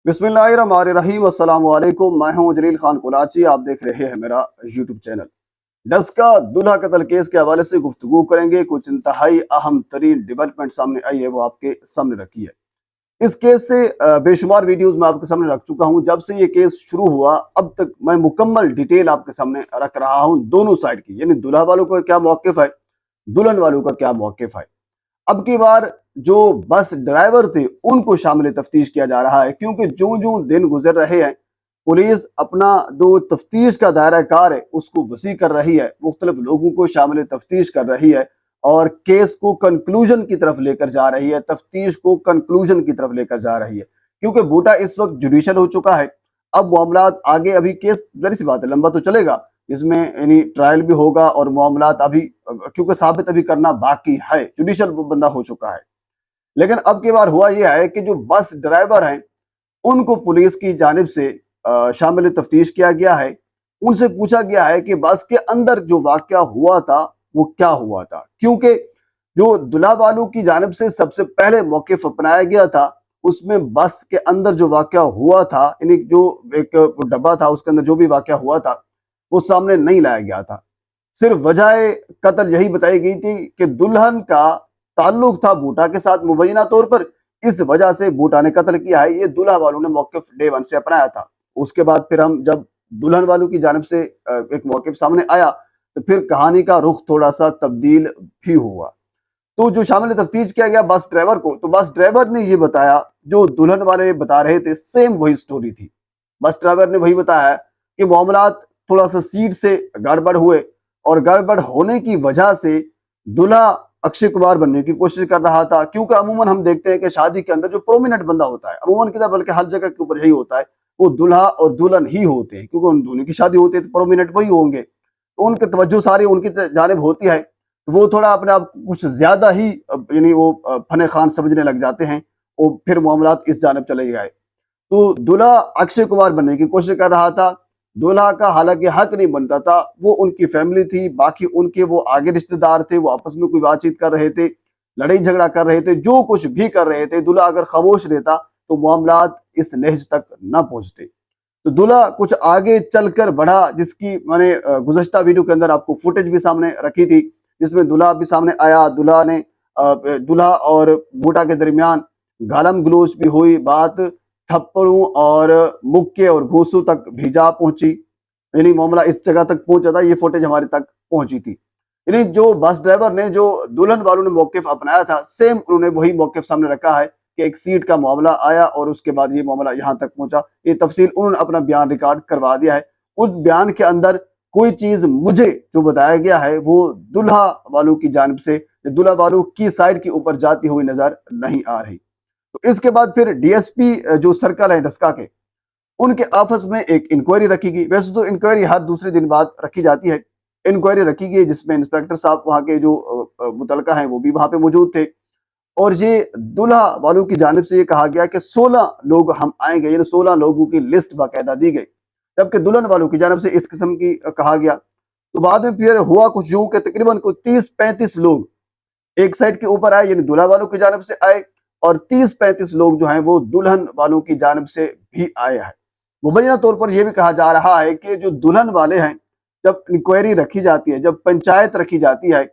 बिस्मिल्लाहिर्रहमानिर्रहीम। अस्सलाम वालेकुम। मैं हूं जलील खान कुलाची। आप देख रहे हैं मेरा यूट्यूब चैनल। डस्का दूल्हा कत्ल केस के हवाले से गुफ्तगू करेंगे। कुछ इंतहाई अहम तरीन डेवलपमेंट सामने आई है, वो आपके सामने रखी है। इस केस से बेशुमार वीडियोस मैं आपके सामने रख चुका हूं। जब से ये केस शुरू हुआ अब तक मैं मुकम्मल डिटेल आपके सामने रख रहा हूं, दोनों साइड की, यानी दूल्हा वालों का क्या मौक़िफ़ है, दुल्हन वालों का क्या मौक़िफ़ है। अब की बार जो बस ड्राइवर थे उनको शामिल तफ्तीश किया जा रहा है, क्योंकि जो जो दिन गुजर रहे हैं पुलिस अपना जो तफ्तीश का दायरा कार है उसको वसी कर रही है, मुख्तलिफ लोगों को शामिल तफ्तीश कर रही है और केस को कंक्लूजन की तरफ लेकर जा रही है, तफ्तीश को कंक्लूजन की तरफ लेकर जा रही है। क्योंकि बूटा इस वक्त जुडिशल हो चुका है। अब मामलात आगे, अभी केस जाहिर सी बात है लंबा तो चलेगा, इसमें यानी ट्रायल भी होगा और मामलात अभी क्योंकि साबित अभी करना बाकी है, जुडिशल बंदा हो चुका है। लेकिन अब की बार हुआ यह है कि जो बस ड्राइवर हैं उनको पुलिस की जानिब से शामिल तफ्तीश किया गया है। उनसे पूछा गया है कि बस के अंदर जो वाकया हुआ था वो क्या हुआ था, क्योंकि जो दुल्हा वालों की जानिब से सबसे पहले मौक़िफ़ अपनाया गया था उसमें बस के अंदर जो वाकया हुआ था, यानी जो एक डब्बा था उसके अंदर जो भी वाकया हुआ था वो सामने नहीं लाया गया था। सिर्फ वजह कत्ल यही बताई गई थी कि दुल्हन का ताल्लुक था बूटा के साथ मुबैना तौर पर, इस वजह से बूटा ने कत्ल किया है। ये दूल्हा वालों ने मौक़िफ़ डे वन से अपनाया था। उसके बाद फिर हम जब दुल्हन वालों की जानिब से एक मौक़िफ़ सामने आया तो फिर कहानी का रुख थोड़ा सा तब्दील भी हुआ। तो जो शामिल तफ्तीश किया गया बस ड्राइवर को, तो बस ड्राइवर ने ये बताया जो दुल्हन वाले बता रहे थे, सेम वही स्टोरी थी। बस ड्राइवर ने वही बताया कि मामलात थोड़ा सा सीट से गड़बड़ हुए और गड़बड़ होने की वजह से दूल्हा अक्षय कुमार बनने की कोशिश कर रहा था। क्योंकि अमूमन हम देखते हैं कि शादी के अंदर जो प्रोमिनेंट बंदा होता है, अमूमन की बल्कि हर जगह के ऊपर यही होता है, वो दूल्हा और दुल्हन ही होते हैं, क्योंकि उन दोनों की शादी होती है तो प्रोमिनेंट वही होंगे, तो उनकी तवज्जो सारी उनकी जानिब होती है। तो वो थोड़ा अपने आप कुछ ज्यादा ही यानी वो फने खान समझने लग जाते हैं और फिर मामलात इस जानिब चले गए। तो दूल्हा अक्षय कुमार बनने की कोशिश कर रहा था। दूल्हा का हालांकि हक नहीं बनता था, वो उनकी फैमिली थी, बाकी उनके वो आगे रिश्तेदार थे, वो आपस में कोई बातचीत कर रहे थे, लड़ाई झगड़ा कर रहे थे, जो कुछ भी कर रहे थे, दूल्हा अगर खामोश रहता तो मामलात इस नहज तक न पहुंचते। तो दूल्हा कुछ आगे चलकर बढ़ा, जिसकी मैंने गुज़श्ता वीडियो के अंदर आपको फुटेज भी सामने रखी थी, जिसमें दूल्हा भी सामने आया। दूल्हा और बूटा के दरमियान गालम गलोच भी हुई, बात थप्पड़ों और मुक्के और घूंसों तक भी जा पहुंची, यानी मामला इस जगह तक पहुंचा था, ये फुटेज हमारे तक पहुंची थी। यानी जो बस ड्राइवर ने, जो दुल्हन वालों ने मौक़िफ़ अपनाया था, सेम उन्होंने वही मौक़िफ़ सामने रखा है कि एक सीट का मामला आया और उसके बाद ये मामला यहाँ तक पहुंचा। ये तफसील उन्होंने अपना बयान रिकॉर्ड करवा दिया है। उस बयान के अंदर कोई चीज मुझे जो बताया गया है वो दुल्हा वालों की जानिब से, दुल्हा वालों की साइड के ऊपर जाती हुई नजर नहीं आ रही। तो इसके बाद फिर डीएसपी जो सर्कल है डस्का के, उनके ऑफिस में एक इंक्वायरी रखी गई। वैसे तो इंक्वायरी हर दूसरे दिन बाद रखी जाती है, इंक्वायरी रखी गई जिसमें इंस्पेक्टर साहब वहाँ के जो मुतलका हैं वो भी वहाँ पे मौजूद थे। और ये दूल्हा वालों की जानिब से ये कहा गया कि 16 लोग हम आएंगे, यानी 16 लोगों की लिस्ट बाकायदा दी गई, जबकि दुल्हन वालों की जानिब से इस किस्म की कहा गया। तो बाद में फिर हुआ कुछ यूं कि तकरीबन को 30-35 लोग एक साइड के ऊपर आए, यानी दूल्हा वालों की जानिब से आए, और 30-35 लोग जो हैं वो दुल्हन वालों की जानिब से भी आए हैं। मुबैना तौर पर यह भी कहा जा रहा है कि जो दुल्हन वाले हैं, जब इंक्वायरी रखी जाती है, जब पंचायत रखी जाती है,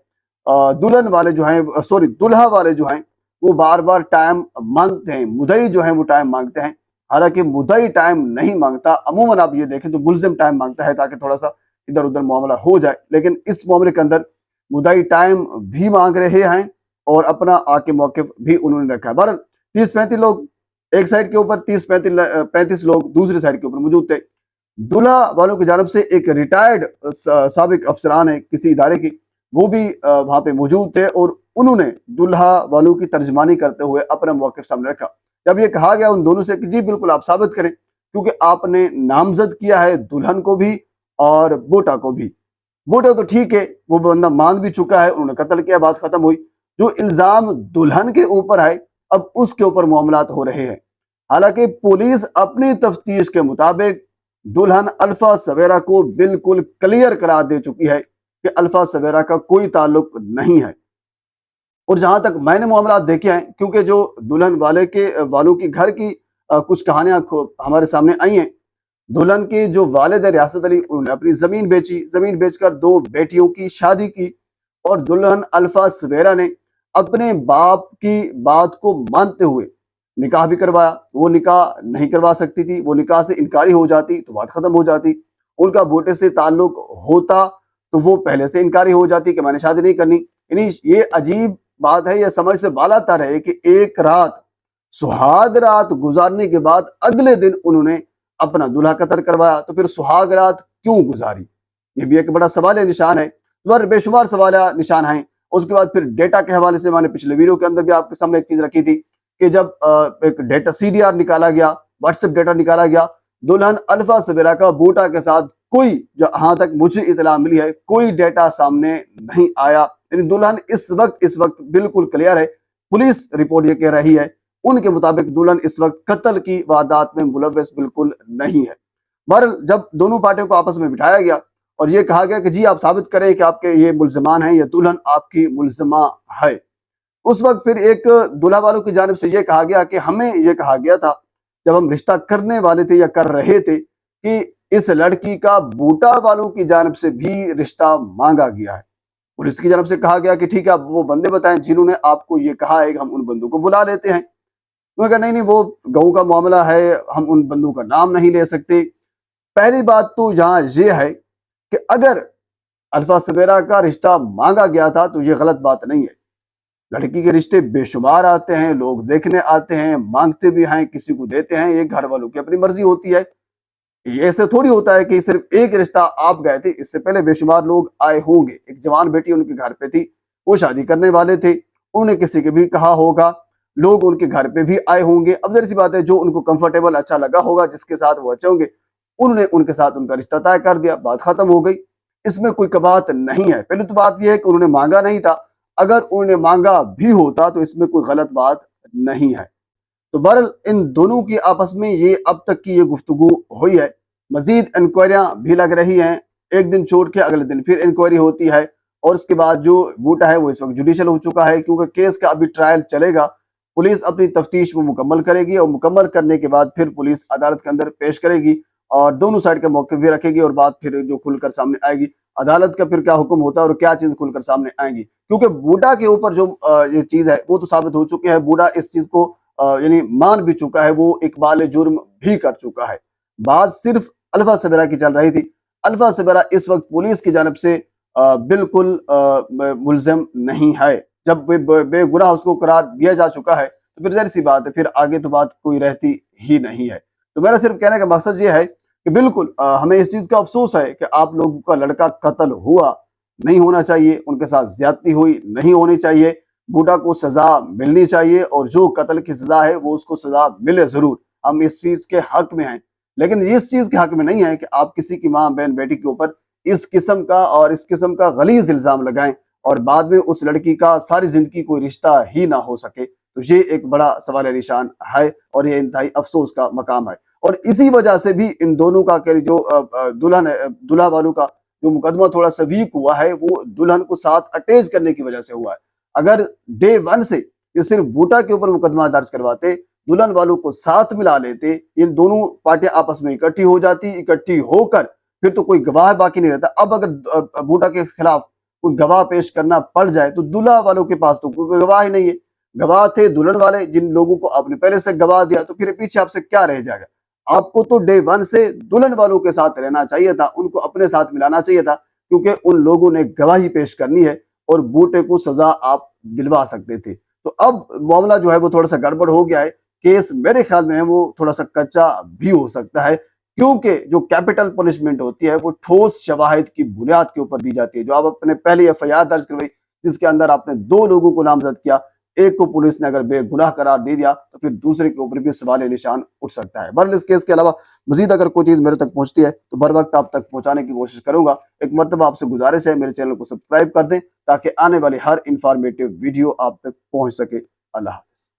दुल्हन वाले जो हैं, सॉरी दुल्हा वाले जो हैं, वो बार बार टाइम मांगते हैं, मुदई जो है वो टाइम मांगते हैं। हालांकि मुदई टाइम नहीं मांगता, अमूमन आप ये देखें तो मुल्जिम टाइम मांगता है ताकि थोड़ा सा इधर उधर मामला हो जाए, लेकिन इस मामले के अंदर मुदई टाइम भी मांग रहे हैं और अपना आके मौक़िफ़ भी उन्होंने रखा है। बहरहाल 30-35 लोग एक साइड के ऊपर, 30-35 लोग दूसरी साइड के ऊपर मौजूद थे। दूल्हा वालों की जानिब से एक रिटायर्ड साबिक अफसरान है किसी इदारे की, वो भी वहां पे मौजूद थे और उन्होंने दूल्हा वालों की तर्जमानी करते हुए अपना मौक़िफ़ सामने रखा। जब ये कहा गया उन दोनों से कि जी बिल्कुल आप साबित करें, क्योंकि आपने नामजद किया है दुल्हन को भी और बोटा को भी। बोटा तो ठीक है, वो बंदा मान भी चुका है, उन्होंने कत्ल किया, बात खत्म हुई। जो इल्जाम दुल्हन के ऊपर है अब उसके ऊपर मामलात हो रहे हैं। हालांकि पुलिस अपनी तफ्तीश के मुताबिक दुल्हन अल्फा सवेरा को बिल्कुल क्लियर करार दे चुकी है कि अल्फा सवेरा का कोई ताल्लुक नहीं है। और जहां तक मैंने मामला देखे हैं, क्योंकि जो दुल्हन वाले के वालों की घर की کچھ کہانیاں ہمارے سامنے آئی ہیں۔ دلہن کے جو والد ہے ریاست علی، انہوں نے اپنی زمین بیچی، زمین بیچ کر 2 بیٹیوں کی شادی کی، اور دلہن الفا سویرا نے اپنے باپ کی بات کو مانتے ہوئے نکاح بھی کروایا۔ وہ نکاح نہیں کروا سکتی تھی، وہ نکاح سے انکاری ہو جاتی تو بات ختم ہو جاتی۔ ان کا بوٹے سے تعلق ہوتا تو وہ پہلے سے انکاری ہو جاتی کہ میں نے شادی نہیں کرنی۔ یعنی یہ عجیب بات ہے، یہ سمجھ سے بالا تر ہے کہ ایک رات سہاگ رات گزارنے کے بعد اگلے دن انہوں نے اپنا دلہا قتل کروایا، تو پھر سہاگ رات کیوں گزاری؟ یہ بھی ایک بڑا سوال نشان ہے، بے شمار سوال نشان ہیں۔ اس کے بعد پھر ڈیٹا کے حوالے سے میں نے پچھلے ویڈیو کے اندر بھی آپ کے سامنے ایک چیز رکھی تھی کہ جب ایک ڈیٹا CDR نکالا گیا، واٹس ایپ ڈیٹا نکالا گیا، دلہن الفا سویرا کا بوٹا کے ساتھ کوئی، جہاں تک مجھے اطلاع ملی ہے، کوئی ڈیٹا سامنے نہیں آیا۔ یعنی دلہن اس وقت بالکل کلیئر ہے، پولیس رپورٹ یہ کہہ رہی ہے، ان کے مطابق دلہن اس وقت قتل کی واردات میں ملوث بالکل نہیں ہے۔ بہرحال جب دونوں پارٹیوں کو آپس میں بٹھایا گیا اور یہ کہا گیا کہ جی آپ ثابت کریں کہ آپ کے یہ ملزمان ہیں، یہ دلہن آپ کی ملزمہ ہے، اس وقت پھر ایک دلہا والوں کی جانب سے یہ کہا گیا کہ ہمیں یہ کہا گیا تھا جب ہم رشتہ کرنے والے تھے یا کر رہے تھے کہ اس لڑکی کا بوٹا والوں کی جانب سے بھی رشتہ مانگا گیا ہے۔ پولیس کی جانب سے کہا گیا کہ ٹھیک ہے، آپ وہ بندے بتائیں جنہوں نے آپ کو یہ کہا ہے کہ ہم ان بندوں کو بلا لیتے ہیں۔ انہوں نے کہا نہیں وہ گاؤں کا معاملہ ہے، ہم ان بندوں کا نام نہیں لے سکتے۔ پہلی بات تو یہاں یہ ہے کہ اگر الفا سویرا کا رشتہ مانگا گیا تھا تو یہ غلط بات نہیں ہے۔ لڑکی کے رشتے بے شمار آتے ہیں، لوگ دیکھنے آتے ہیں، مانگتے بھی ہیں، کسی کو دیتے ہیں، یہ گھر والوں کی اپنی مرضی ہوتی ہے۔ یہ ایسے تھوڑی ہوتا ہے کہ صرف ایک رشتہ آپ گئے تھے، اس سے پہلے بے شمار لوگ آئے ہوں گے۔ ایک جوان بیٹی ان کے گھر پہ تھی، وہ شادی کرنے والے تھے، انہوں نے کسی کے بھی کہا ہوگا، لوگ ان کے گھر پہ بھی آئے ہوں گے۔ اب ظاہر سی بات ہے جو ان کو کمفرٹیبل اچھا لگا ہوگا، جس کے ساتھ وہ اچھے ہوں گے، انہوں نے ان کے ساتھ ان کا رشتہ طے کر دیا، بات ختم ہو گئی۔ اس میں کوئی کباہت نہیں ہے۔ پہلے تو بات یہ ہے کہ انہوں نے مانگا نہیں تھا، اگر انہوں نے مانگا بھی ہوتا تو اس میں کوئی غلط بات نہیں ہے۔ تو بہرحال ان دونوں کی آپس میں یہ اب تک کی یہ گفتگو ہوئی ہے، مزید انکوائریاں بھی لگ رہی ہیں، ایک دن چھوڑ کے اگلے دن پھر انکوائری ہوتی ہے، اور اس کے بعد جو بوٹا ہے وہ اس وقت جوڈیشل ہو چکا ہے، کیونکہ کیس کا ابھی ٹرائل چلے گا۔ پولیس اپنی تفتیش میں مکمل کرے گی، اور مکمل کرنے کے بعد پھر پولیس عدالت کے اندر پیش کرے گی، اور دونوں سائڈ کا موقف بھی رکھے گی، اور بات پھر جو کھل کر سامنے آئے گی، عدالت کا پھر کیا حکم ہوتا ہے اور کیا چیز کھل کر سامنے آئیں گی۔ کیونکہ بوٹا کے اوپر جو یہ چیز ہے وہ تو ثابت ہو چکی ہے، بوٹا اس چیز کو یعنی مان بھی چکا ہے، وہ اقبال جرم بھی کر چکا ہے۔ بات صرف الفا سویرا کی چل رہی تھی۔ الفا سویرا اس وقت پولیس کی جانب سے بالکل ملزم نہیں ہے۔ جب بے گناہ اس کو قرار دیا جا چکا ہے تو پھر ظاہر سی بات ہے، پھر آگے تو بات کوئی رہتی ہی نہیں ہے۔ تو میرا صرف کہنے کا مقصد یہ ہے کہ بالکل ہمیں اس چیز کا افسوس ہے کہ آپ لوگوں کا لڑکا قتل ہوا، نہیں ہونا چاہیے، ان کے ساتھ زیادتی ہوئی، نہیں ہونی چاہیے، بوٹا کو سزا ملنی چاہیے، اور جو قتل کی سزا ہے وہ اس کو سزا ملے ضرور، ہم اس چیز کے حق میں ہیں۔ لیکن اس چیز کے حق میں نہیں ہے کہ آپ کسی کی ماں بہن بیٹی کے اوپر اس قسم کا غلیظ الزام لگائیں، اور بعد میں اس لڑکی کا ساری زندگی کوئی رشتہ ہی نہ ہو سکے۔ تو یہ ایک بڑا سوال نشان ہے، اور یہ انتہائی افسوس کا مقام ہے۔ اور اسی وجہ سے بھی ان دونوں کا جو دلہا والوں کا جو مقدمہ تھوڑا سا ویک ہوا ہے، وہ دلہن کو ساتھ اٹیچ کرنے کی وجہ سے ہوا ہے۔ اگر ڈے 1 سے یہ صرف بوٹا کے اوپر مقدمہ درج کرواتے، دلہن والوں کو ساتھ ملا لیتے، ان دونوں پارٹیاں آپس میں اکٹھی ہو جاتی، اکٹھی ہو کر پھر تو کوئی گواہ باقی نہیں رہتا۔ اب اگر بوٹا کے خلاف کوئی گواہ پیش کرنا پڑ جائے تو دلہا والوں کے پاس تو کوئی گواہ ہی نہیں ہے۔ گواہ تھے دلہن والے، جن لوگوں کو آپ نے پہلے سے گواہ دیا، تو پھر پیچھے آپ سے کیا رہ جائے گا؟ آپ کو تو ڈے 1 سے دلہن والوں کے ساتھ رہنا چاہیے تھا، ان کو اپنے ساتھ ملانا چاہیے تھا، کیونکہ ان لوگوں نے گواہی پیش کرنی ہے اور بوٹے کو سزا آپ دلوا سکتے تھے۔ تو اب معاملہ جو ہے وہ تھوڑا سا گڑبڑ ہو گیا ہے، کیس میرے خیال میں ہے وہ تھوڑا سا کچا بھی ہو سکتا ہے، کیونکہ جو کیپٹل پنشمنٹ ہوتی ہے وہ ٹھوس شواہد کی بنیاد کے اوپر دی جاتی ہے۔ جو آپ اپنے پہلی FIR درج کروائی، جس کے اندر آپ نے 2 لوگوں کو نامزد کیا، ایک کو پولیس نے اگر بے گناہ قرار دے دیا تو پھر دوسرے کے اوپر بھی سوال نشان اٹھ سکتا ہے۔ بہرحال اس کیس کے علاوہ مزید اگر کوئی چیز میرے تک پہنچتی ہے تو بر وقت آپ تک پہنچانے کی کوشش کروں گا۔ ایک مرتبہ آپ سے گزارش ہے میرے چینل کو سبسکرائب کر دیں تاکہ آنے والی ہر انفارمیٹیو ویڈیو آپ تک پہنچ سکے۔ اللہ حافظ۔